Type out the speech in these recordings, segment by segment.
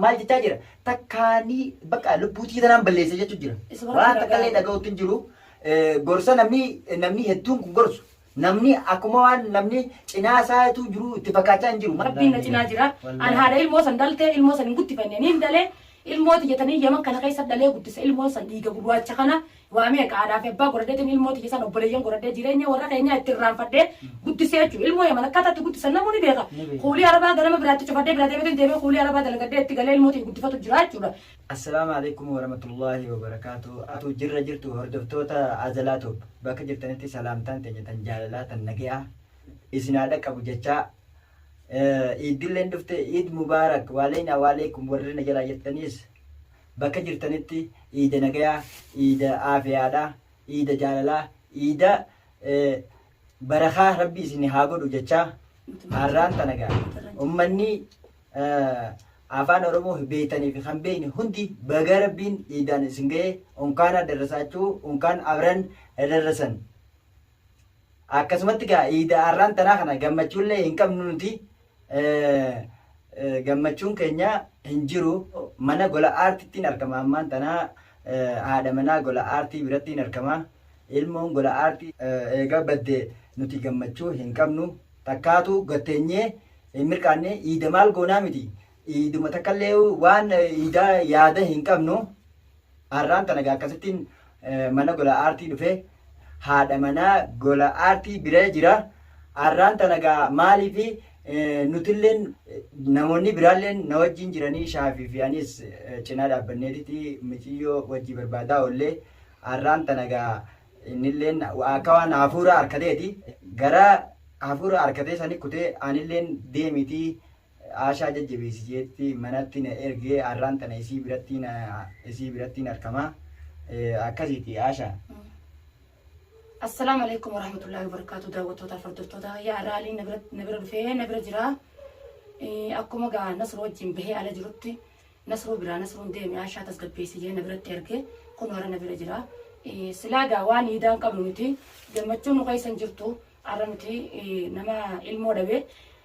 maal jechaa jira takkaanii bakka lubbuutii tanaan balleessa jechuun jira. Waan takka illee dhaga'uutti hin jiru. Gorsa namni hedduun kun gorsu. Namni akkuma waan namni cinaa isaatu jiru itti fakkaachaa hin jiru. Rabbiin na cinaa jira. An haadha ilmoo san daltee ilmoo san hin guttifannee niin dalee ilmooti jetanii yaman kana keessa dalee guddisa ilmoo san dhiiga gurraacha kana waamee qaadhaaf abbaa godhadeetiin ilmooti jesan obboleeyyan godhadee jireenya warra keenya itti irraanfadhee guddisee jechuudha. Ilmoo yaman akkaataatti guddisan namoonni beeka. Kuulii arabaa ganama biraatti cufadhee biraa deemee kuulii arabaa dalagadee itti galee ilmooti guddifatu jira jechuudha. Assalaamu alaikum warahmatullahi wabarakatuh. Atu jirtu hordoftoota Azalaatoob bakka jirtanitti salaamtaan teenya tan jaalalaa tan nagayaa isinaadha qabu jechaa idilleen dhufte Eid Mubarak waaleyna waaleykum warri na jala jettaniis bakka jirtanitti Eid nagayaa Eid aafiyaadha Eid jaalalaa Eid barakaa rabbi isin haa godhu jechaa harraan tanagaa ummanni afaan oromoo beeytanii fi kan beeyne hundi baga rabbiin Eidaan isin ga'e unkaan darrasaachuu unkaan abran darrasan akkasumatti gaa Eid harraan tanaa kana gammachuullee hin qabnu nuti gammachuun keenya hin jiru mana gola aartiitiin argama ammaan tanaa haadha manaa gola aartii birattiin argama ilmoon gola aartii eega badde nuti gammachuu hin qabnu takkaatu gatteenyee hin mirkaanne Eid maal goonaa miti Eiduma takkallee waan Eid yaada hin qabnu harraan tanagaa akkasittiin mana gola aartii dhufe haadha manaa gola aartii bira jira harraan tanagaa maaliifi nutilleen namoonni biraalleen na wajjin jiranii shaafii fi anis cinaa dhaabbanneetiti mixiyyoo wajjii barbaadaa ollee harraan tanagaa innilleen akka waan hafuura harkateeti gara hafuura harkatee sani kutee anilleen deemitii aashaa jajjabeessijeetti manatti na ergee harraan tana isii birattiin argamaa akkasiiti aashaa. Assalamu alaikum warahmatullahi wabarakatuh. Daawwattoota hordoftoota yaa raalii nabira dhufee nabira jira. Akkuma gaa nasroo wajjin bahee ala jirutti nasroo biraa nasroon deeme aashaa tasgabbeessijee nabiratti erge kun warra nabira jira. Silaa gaa waan Eidaan qabnu miti gammachuun nu keessa hin jirtu har'a miti nama ilmoo dhabe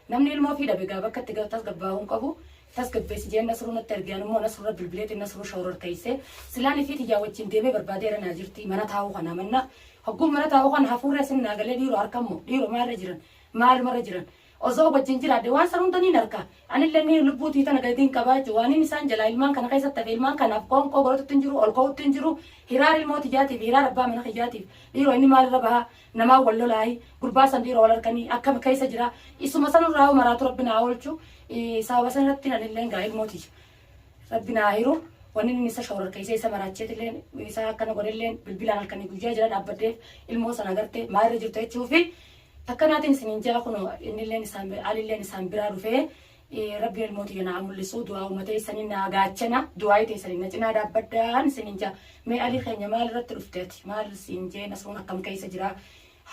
namni ilmoo fi dhabe gaa bakka itti tasgabbaa'uu hin qabu. tasgabbeessijee nasruu natti argaan immoo nasruu bilbileeti nasruu shawrar taasise silaan fi tiyyaa wajjin deemee barbaadeera naa jirti mana taa'uu kana manna hogguu mana taa'uu kana hafuura isin naagalee dhiiroo harkammoo dhiiroo maalirra jiran osoo wajjin jiraadde waan sanuun taniin harka anillee ni lubbuutii tana gatiin qabaachu waan inni isaan jalaa ilmaan kana keessatti hafe ilmaan kanaaf qoonqoo godhatutti hin jiru ol ka'utti hin jiru hiraar ilmoo tiyyaatiif hiraar abbaa mana kiyyaatiif dhiiroo inni maalirra bahaa namaa wal lolaayi gurbaa san dhiiroo wal harkanii akkam keessa jira isuma sanurraa maraatu rabbinaa oolchu sababa sanatti anillee gaa ilmooti rabbinaa hiru wanni inni isa shawrar keessa isa maraacheetillee isa akkana godhelleen bilbilaan halkanii guyyaa jira dhaabbaddeef ilmoo sana agartee maalirra jirtu jechuufi takkanaatiin isiniin jaa kun alilleen isaan biraa dhufee rabbi ilmooti yana mul'isu du'aa uummata isaniin naa gaachana du'aa ite isaniin na cinaa dhaabbadhaan isiniin jaa mee alii keenya maal irratti dhufteeti maal isiin jee nasruun akkam keessa jira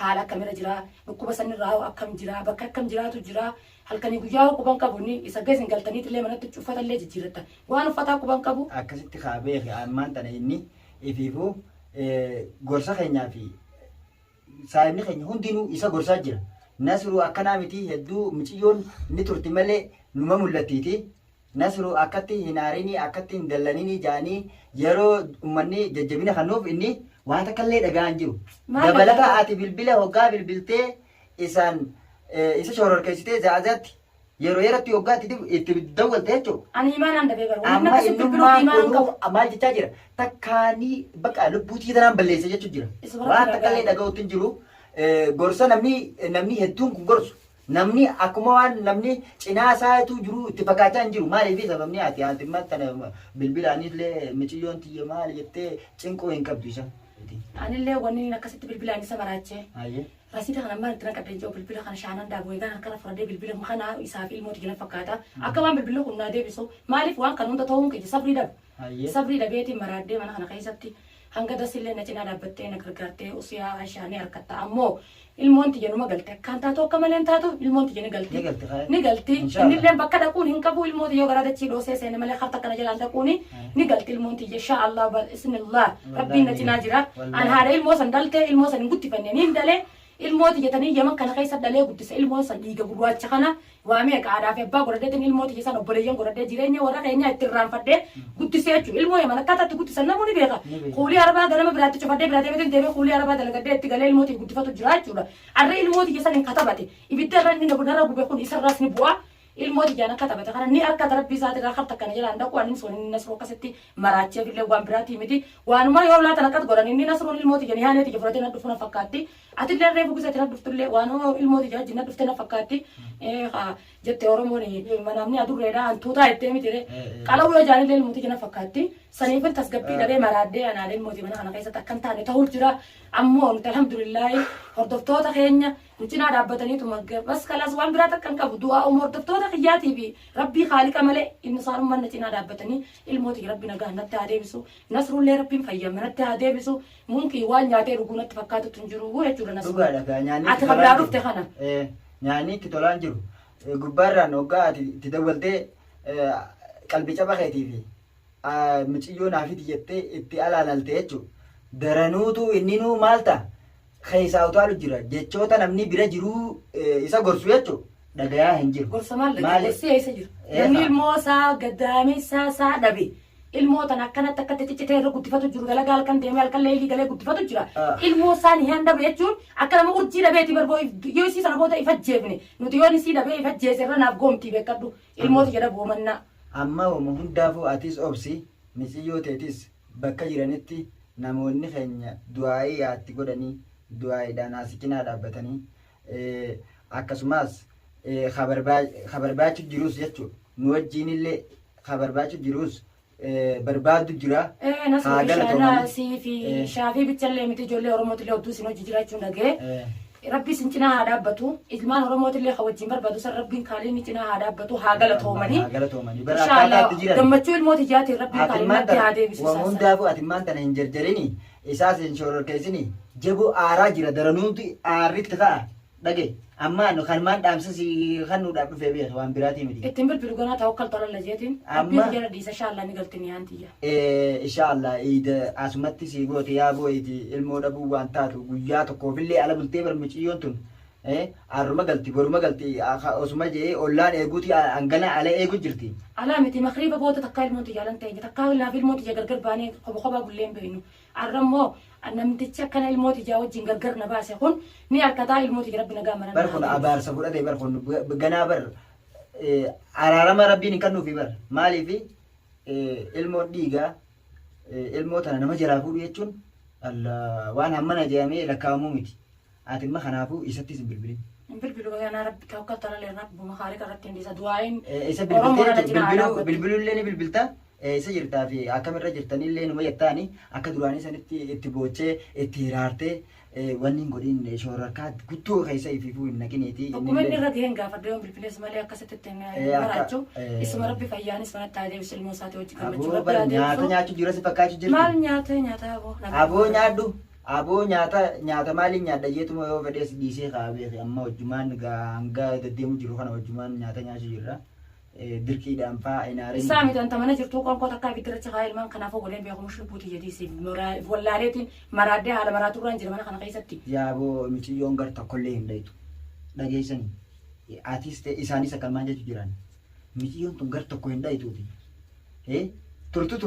haala akkamirra jira dhukkuba sanirraa akkam jira bakka akkam jiraatu jira halkanii guyyaa quban qabu ni isa geessin galtaniitillee manatti uffatallee jijjiirratta waan uffataa quban qabu akkasitti kaabee ammaan tana inni ifiifuu gorsa keenyaa fi saayimni keenya hundinuu isa gorsaa jira nasru akkanaa miti hedduu miciyyoon ni turti malee numa mul'attiiti nasru akkatti hin aarinii akkatti hin dallanini jaanii yeroo ummanni jajjabina kannuuf inni waan takkallee dhagaan jiru dabalata ati bilbila hoggaa bilbiltee isaan isa shororkeessitee zaazatti yeroo yeratti hoggaatti itti dawwalte jechuudha. Ani imaanaan dabee garuu amma innummaan maal jechaa jira takkaanii bakka lubbuutii tanaan balleessa jechuudha jira waan takkallee dhaga'uutti hin jiru gorsa namni hedduun kun gorsu namni akkuma waan namni cinaa isaatu jiru itti fakkaachaa hin jiru maaliif sababni ati tana bilbilaanillee miciyyoon tiyya maal jettee cinqoo hin qabdu isa. Anillee wanni akkasitti bilbilaan isa baraachee. Rasida kana maal itti naqadde ijoo bilbila kana shaanan daaboo eegaan akkana fudhadhee bilbila kana isaa fi ilmooti gina fakkaata akka waan bilbila kun naa deebisu maaliif waan kan hunda ta'uun qiyya sabrii dhabeetiin maraaddee mana kana keessatti hanga dasillee na cinaa dhaabbattee na gargaartee usiyaa ishaanii harkatta ammoo ilmoon tiyya numa galte akkaan taatu akka malee hin taatu ilmoon tiyya ni galti innillee bakka dhaquun hin qabu ilmoo tiyya garaa dachii dhoosee seene malee harta kana jalaan dhaquuni ni galti ilmoon tiyya insha Allah bismillah rabbiin na cinaa jira an haadha ilmoo san dalte ilmoo san hin guttifanne ni dalee ilmooti jetanii yaman kana keessa dhalee guddisa ilmoo san dhiiga gurraacha kana waamee qaadhaa fi abbaa godhadeetiin ilmooti keessan obboleeyyan godhadee jireenya warra keenya itti irraanfadhee guddisee jechuudha ilmoo yaman akkaataatti guddisan namoonni beeka kuulii arbaa ganama biraatti cufadhee biraa deebiin deebee kuulii arbaa dalagadee itti galee ilmooti guddifatu jira jechuudha arra ilmooti keessan hin katabate ibidda irra inni darra gube kun isarraas ni bu'a ilmooti jaan akka taphate kana ni akka rabbii isaati irraa harta kana jalaan dhaqu ani sun inni nasroo akkasitti maraachee fillee waan biraati miti waanuma yoo laatan akkas godhan inni nasroon ilmooti jaan yaaneeti jefurate na dhufu na fakkaatti ati illee reefu gisati na dhuftullee waanuma ilmooti jaan jinna dhufte na fakkaatti jette oromoon manamni adurreedha antuutaa ittee mitire qala'u yoo jaan illee ilmooti jaan fakkaatti saniifin tasgabbii dhabee maraadee anaalee ilmooti mana kana keessatti akkan taane ta'uu jira ammoo nuti alhamdulillaahi hordoftoota keenya nu cinaa dhaabbataniitu bas kalaas waan biraa takkan qabu du'aa hordoftoota kiyyaatii fi rabbii haaliqa malee inni isaanummaan na cinaa dhaabbatanii ilmooti rabbi nagaa natti haa deebisu nasrullee rabbiin fayyame natti haa deebisu munkii waan nyaatee dhuguu natti fakkaatutu hin jiru jechuudha nasru ati kabraa dhufte kana nyaanni itti tolaan jiru gubbaarraan hoggaa ati itti dawwaltee qalbii caba keetii fi muciyyoo naafiti jettee itti alaalaltee jechuudha daranuutu inninuu maal ta'a keessaa utaalu jira jechoota namni bira jiru isa gorsu jechuudha dhagayaa hin jiru. Gorsa maal dhagayeessee isa jiru. Namni ilmoo isaa gaddaamessaa isaa dhabe ilmoo tan akkanatti akka ciccitee irra guddifatu jiru dalagaa halkan deemee halkan leelii galee guddifatu jira. Ilmoo isaa ni handabe jechuun akka nama urjii dhabeeti barboo yoo isii sana booda ifajjeefne nuti yoo isii dhabee ifajjeese irra naaf goomtii beekadhu ilmooti jedha boomannaa. Amma uuma hundaafuu atis obsi misiyyoo teetis bakka jiranitti namoonni keenya du'aayii yaatti godhanii du'aayiidhaan asii cinaa dhaabbatanii akkasumas kabarbaachu jirus jechuudha nu wajjiin illee kabarbaachu jirus barbaadu jira haa galatoomanii fi shaafii bichallee miti ijoollee oromootillee hedduu isin hojii jiraachuun dhagee rabbi sin cinaa haa dhaabbatu ilmaan oromootillee kan wajjiin barbaadu san rabbiin kaaliin cinaa haa dhaabbatu haa galatoomanii gammachuu ilmooti jaatiin rabbiin kaaliin natti haa deebisu waan hundaafuu ati maan tana hin jarjarini isaas hin shororkeessini jabuu aaraa jira daranuuti aarritti ka'a dhage amma nu kan maan dhaamsas kan nu dhaab dhufee beeka waan biraatii miti ittiin bilbilu ganaa ta'uu kaltola lajeetiin rabbiin jala dhiisa shaallaa ni galtini yaantiyya inshallah iida asumatti si goote yaa booyti ilmoo dhabuu waan taatu guyyaa tokkoofillee ala bultee barmiciyyoon tun arruma galti boruma galti osuma jee ollaan eeguuti angana ala eegu jirti ala miti makriba booda takkaa ilmooti jaalan ta'e takkaa laaf ilmooti jaa gargar baanee kophaa bulleen beeknu arrammoo namtichi akkana ilmooti jaa wajjin gargar na baase kun ni harkataa ilmooti rabbi nagaa maran bar kun abaarsa fudhate bar kun ganaa bar araarama rabbiin kan nuufi bar maaliifi ilmoon dhiigaa ilmoo tana nama jaraa fuudhu jechuun waan hammana jedhamee lakkaa'amuu miti ati ma kanaafuu isatti sin bilbilin bilbilu kana rabbi ka tala le rabbu makhari ka rattin disa duain isa bilbilullee ni bilbilta isa jirtaa fi akkamirra jirtanillee numa yettaani akka duraanii sanitti itti boochee itti hiraartee wanni godhin shoorarkaa guddoo keessa ififuu hin naqiniiti akkuma inni irra gaheen gaafadhee bilbilees malee akkasitti itti maraachuu isuma rabbi fayyaanis mana taa'ee deebisu ilmoo isaati wajji gammachuu rabbi nyaata nyaachuu jira si fakkaachuu jirti maal nyaata aboo nyaadhu aboo nyaata maaliin nyaadha jeetuma yoo fedhees dhiisee kaabee amma wajjumaan hanga deddeemu jiru kana wajjumaan nyaata nyaachuu jirra dirqiidhaan fa'aa inaariin isaa miti anta mana jirtu qoonqoo takkaa ibiddirachi haa ilmaan kanaafuu godheen beekamu shubbuuti jedhiisi wallaaleetiin maraaddee haala maraaturraan jira mana kana keessatti yaaboo miciyyoon gar tokkollee hin dhayitu dhageessanii atis ta'e isaanis akka maal jechuu jiran miciyyoon tun gar tokko hin dhayituuti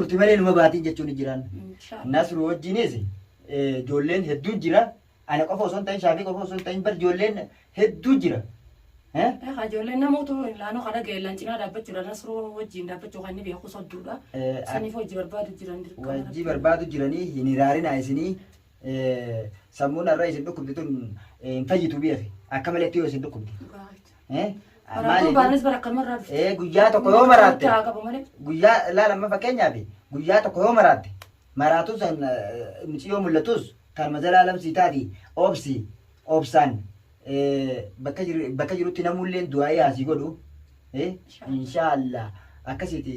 turti malee numa baatiin jechuun jiran nasru wajjinis ijoolleen hedduu jira ana qofa osoo hin ta'in shaafii qofa osoo hin ta'in bar ijoolleen hedduu jira ijoolleen namoota laanoo kana geellan cinaa dhaabbachuudha nasruu wajjiin dhaabbachuu kan inni beeku sodduudha saniif hojii barbaadu jiran hojii barbaadu jiranii hin hiraarinaa isinii sammuun irra isin dhukkubdi tun hin fayyitu beeki akka maleetti yoo isin dhukkubdi guyyaa tokko yoo maraatte guyyaa laalama fakkeenyaaf guyyaa tokko yoo maraatte maraatu san miciyoo mul'atus kan mazalaa lamsii taati obsaan bakka jirutti namulleen du'aa yaasii godhu inshaallah akkasitti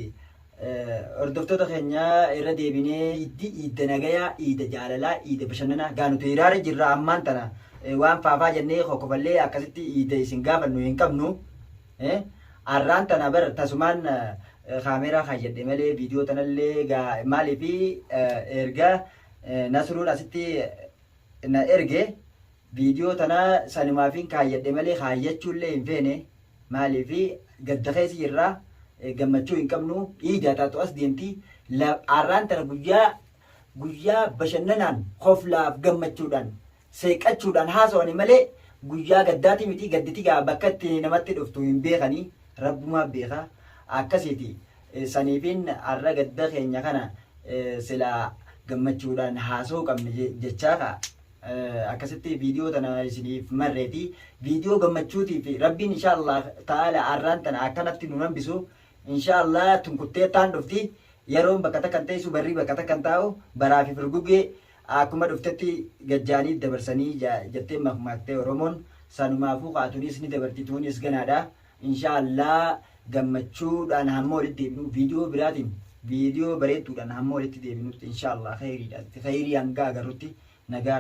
hordoftoota keenya irra deebinee iidda nagayaa iidda jaalalaa iidda bashannanaa gaanuti hiraara jirra ammaan tana waan faafaa jennee kokofallee akkasitti iidda isin gaafannu hin qabnu arraan tana bar tasumaan kaameeraa kaayadhe malee viidiyoo tanallee maaliifi erga nasruun asitti na erge viidiyoo tana sanumaafin kaayyadhe malee kaayyachuullee hin feene maaliifi gadda keessa jirraa gammachuu hin qabnu dhiigaa taatu as deemti arraan tana guyyaa bashannanaan hoflaaf gammachuudhaan seeqachuudhaan haasawani malee guyyaa gaddaati miti gadditi gaa bakka itti namatti dhuftu hin beekanii rabbumaa beeka akkasiiti saniifin arra gadda keenya kana sila gammachuudhaan haasoo qabne jechaa akkasitti viidiyoo tana isiniif marreeti viidiyoo gammachuutiif rabbiin inshaallah ta'ala arraan tana akkanatti nu hambisu inshaallah tunkuttee taan dhufti yeroon bakka takkan teessu barrii bakka takkan taa'u baraa fi firgugee akkuma dhuftetti gajjaanii dabarsanii jettee makmaaktee Oromoon sanumaafuu kaatunis ni dabartituunis ganaadha inshaallah gammachuudhaan hamma walitti deebinu viidiyoo biraatiin viidiyoo bareedduudhaan hamma walitti deebinutti inshaallah khayrii hanga agarrutti nagaan